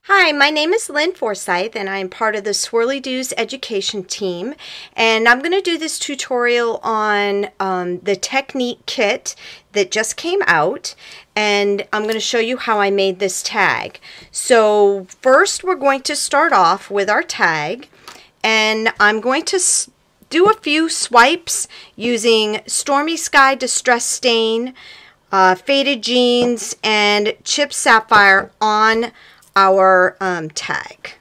Hi, my name is Lynn Forsyth and I am part of the Swirlydoos education team, and I'm going to do this tutorial on the technique kit that just came out, and I'm going to show you how I made this tag. So first we're going to start off with our tag, and I'm going to do a few swipes using Stormy Sky Distress Stain, Faded Jeans, and Chip Sapphire on our tag.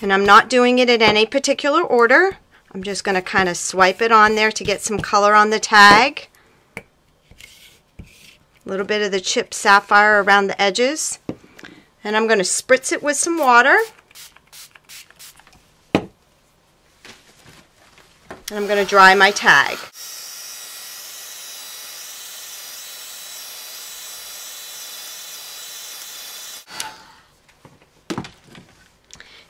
And I'm not doing it in any particular order. I'm just going to kind of swipe it on there to get some color on the tag. A little bit of the Chip Sapphire around the edges. And I'm going to spritz it with some water. And I'm going to dry my tag.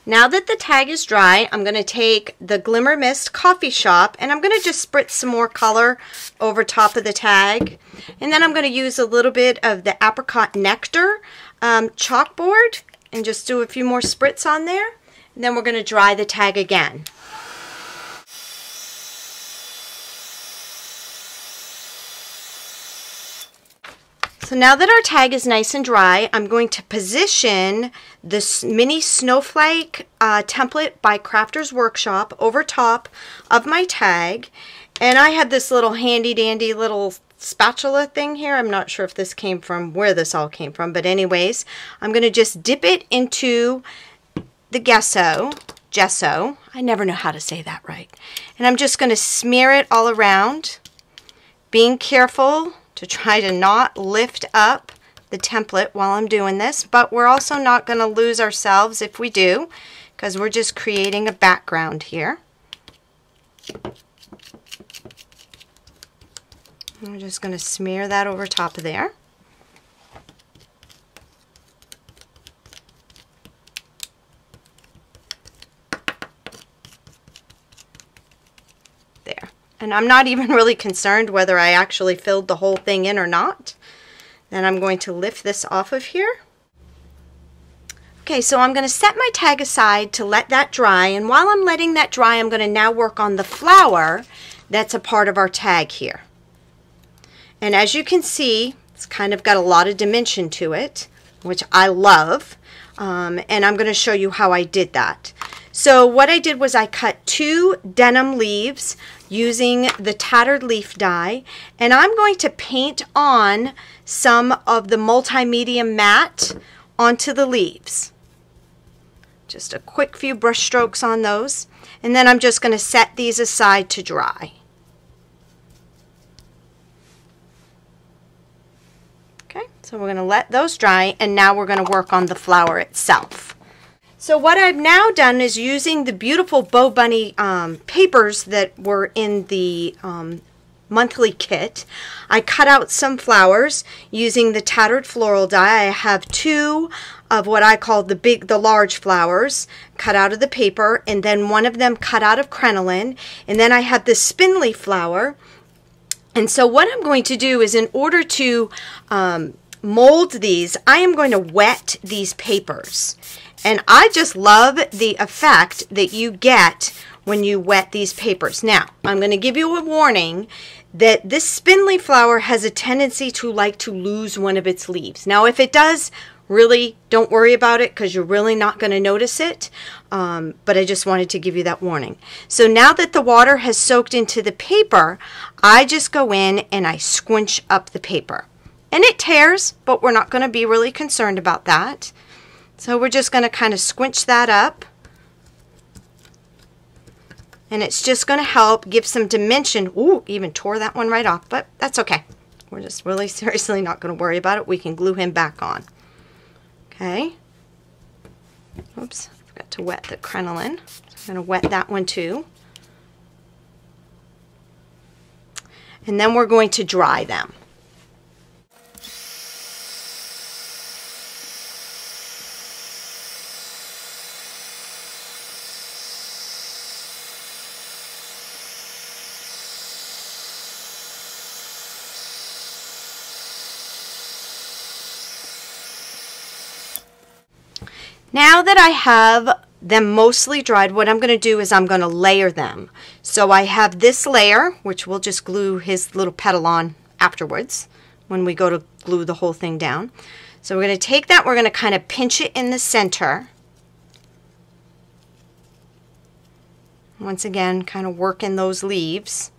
Now that the tag is dry, I'm going to take the Glimmer Mist Coffee Shop and I'm going to just spritz some more color over top of the tag. And then I'm going to use a little bit of the Apricot Nectar chalkboard and just do a few more spritz on there. And then we're going to dry the tag again. So now that our tag is nice and dry, I'm going to position this mini snowflake template by Crafter's Workshop over top of my tag. And I have this little handy dandy little spatula thing here. I'm not sure if this came from, where this all came from, but anyways, I'm going to just dip it into the gesso. I never know how to say that right. And I'm just going to smear it all around, being careful to try to not lift up the template while I'm doing this, but we're also not going to lose ourselves if we do, because we're just creating a background here. I'm just going to smear that over top of there. There. And I'm not even really concerned whether I actually filled the whole thing in or not. Then I'm going to lift this off of here. Okay, so I'm going to set my tag aside to let that dry, and while I'm letting that dry, I'm going to now work on the flower that's a part of our tag here. And as you can see, it's kind of got a lot of dimension to it, which I love, and I'm going to show you how I did that. So what I did was I cut 2 denim leaves using the tattered leaf die, and I'm going to paint on some of the multimedia matte onto the leaves. Just a quick few brush strokes on those, and then I'm just going to set these aside to dry. Okay, so we're going to let those dry, and now we're going to work on the flower itself. So what I've now done is using the beautiful Bow Bunny papers that were in the monthly kit. I cut out some flowers using the tattered floral die. I have 2 of what I call the large flowers cut out of the paper, and then one of them cut out of crinoline, and then I have this spindly flower. And so what I'm going to do is, in order to mold these, I am going to wet these papers. And I just love the effect that you get when you wet these papers. Now, I'm going to give you a warning that this spindly flower has a tendency to like to lose one of its leaves. Now, if it does, really don't worry about it, because you're really not going to notice it. But I just wanted to give you that warning. So now that the water has soaked into the paper, I just go in and I squinch up the paper. And it tears, but we're not going to be really concerned about that. So we're just going to kind of squinch that up, and it's just going to help give some dimension. Ooh, even tore that one right off, but that's okay. We're just really seriously not going to worry about it. We can glue him back on. Okay. Oops, I forgot to wet the crinoline. So I'm going to wet that one too. And then we're going to dry them. Now that I have them mostly dried, what I'm going to do is I'm going to layer them. So I have this layer, which we'll just glue his little petal on afterwards when we go to glue the whole thing down. So we're going to take that, we're going to kind of pinch it in the center. Once again, kind of work in those leaves,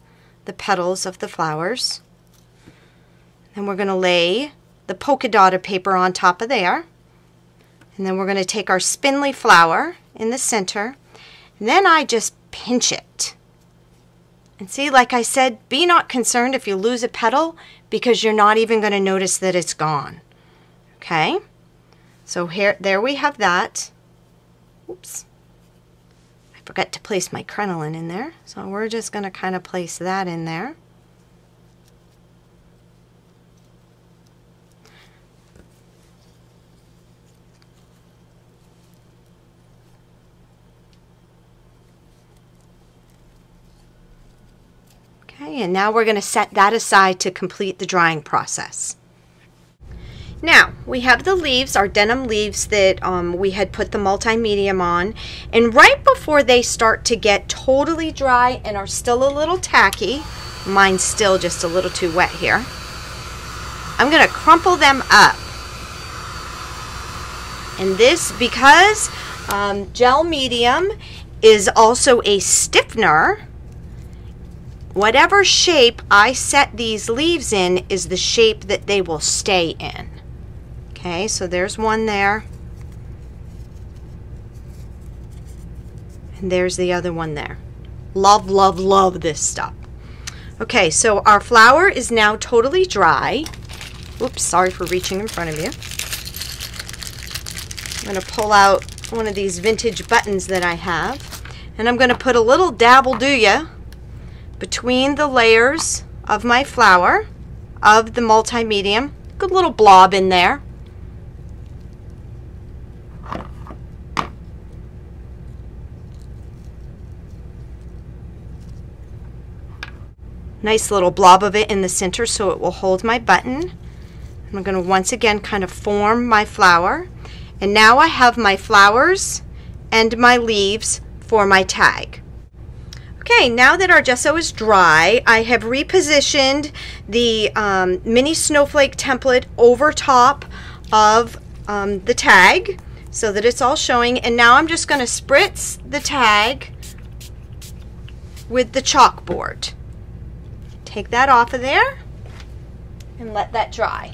the petals of the flowers. Then we're going to lay the polka dotted paper on top of there. And then we're going to take our spindly flower in the center. And then I just pinch it. And see, like I said, be not concerned if you lose a petal because you're not even going to notice that it's gone. Okay? So there we have that. Oops. I forgot to place my crinoline in there. So we're just going to kind of place that in there. Okay, and now we're going to set that aside to complete the drying process. Now, we have the leaves, our denim leaves that we had put the multi-medium on, and right before they start to get totally dry and are still a little tacky, mine's still just a little too wet here, I'm going to crumple them up. And this, because gel medium is also a stiffener, whatever shape I set these leaves in is the shape that they will stay in. Okay, so there's one there. And there's the other one there. Love, love, love this stuff. Okay, so our flower is now totally dry. Oops, sorry for reaching in front of you. I'm going to pull out one of these vintage buttons that I have. And I'm going to put a little dabble-do-ya between the layers of my flower, of the multi-medium. Good little blob in there. Nice little blob of it in the center so it will hold my button. I'm going to once again kind of form my flower. And now I have my flowers and my leaves for my tag. Okay, now that our gesso is dry, I have repositioned the mini snowflake template over top of the tag so that it's all showing. And now I'm just going to spritz the tag with the chalkboard. Take that off of there and let that dry.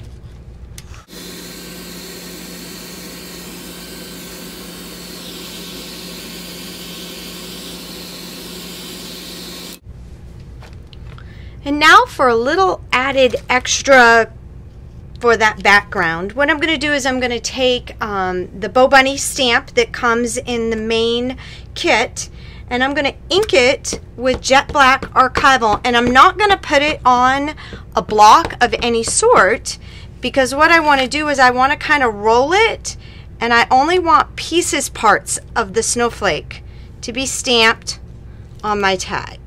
And now for a little added extra for that background. What I'm going to do is I'm going to take the Bo Bunny stamp that comes in the main kit, and I'm going to ink it with jet black archival, and I'm not going to put it on a block of any sort because what I want to do is I want to kind of roll it, and I only want parts of the snowflake to be stamped on my tag.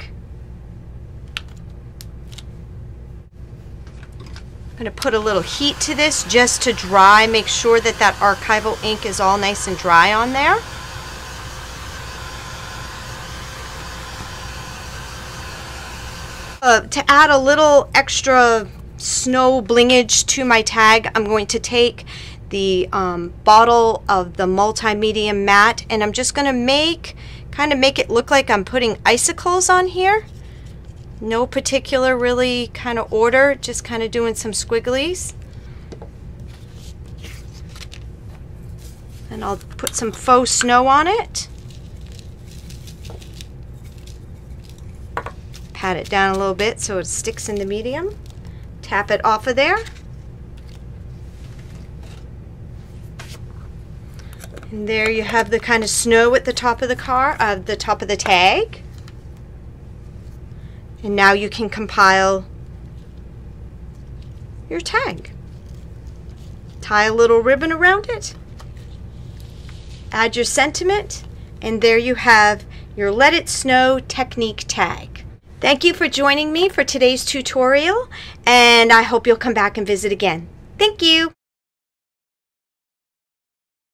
I'm going to put a little heat to this just to dry, make sure that that archival ink is all nice and dry on there. To add a little extra snow blingage to my tag, I'm going to take the bottle of the multi-medium matte, and I'm just going to kind of make it look like I'm putting icicles on here. No particular really kind of order, just kind of doing some squigglies. And I'll put some faux snow on it. Pat it down a little bit so it sticks in the medium. Tap it off of there. And there you have the kind of snow at the top of the top of the tag. And now you can compile your tag. Tie a little ribbon around it. Add your sentiment, and there you have your Let It Snow technique tag. Thank you for joining me for today's tutorial, and I hope you'll come back and visit again. Thank you.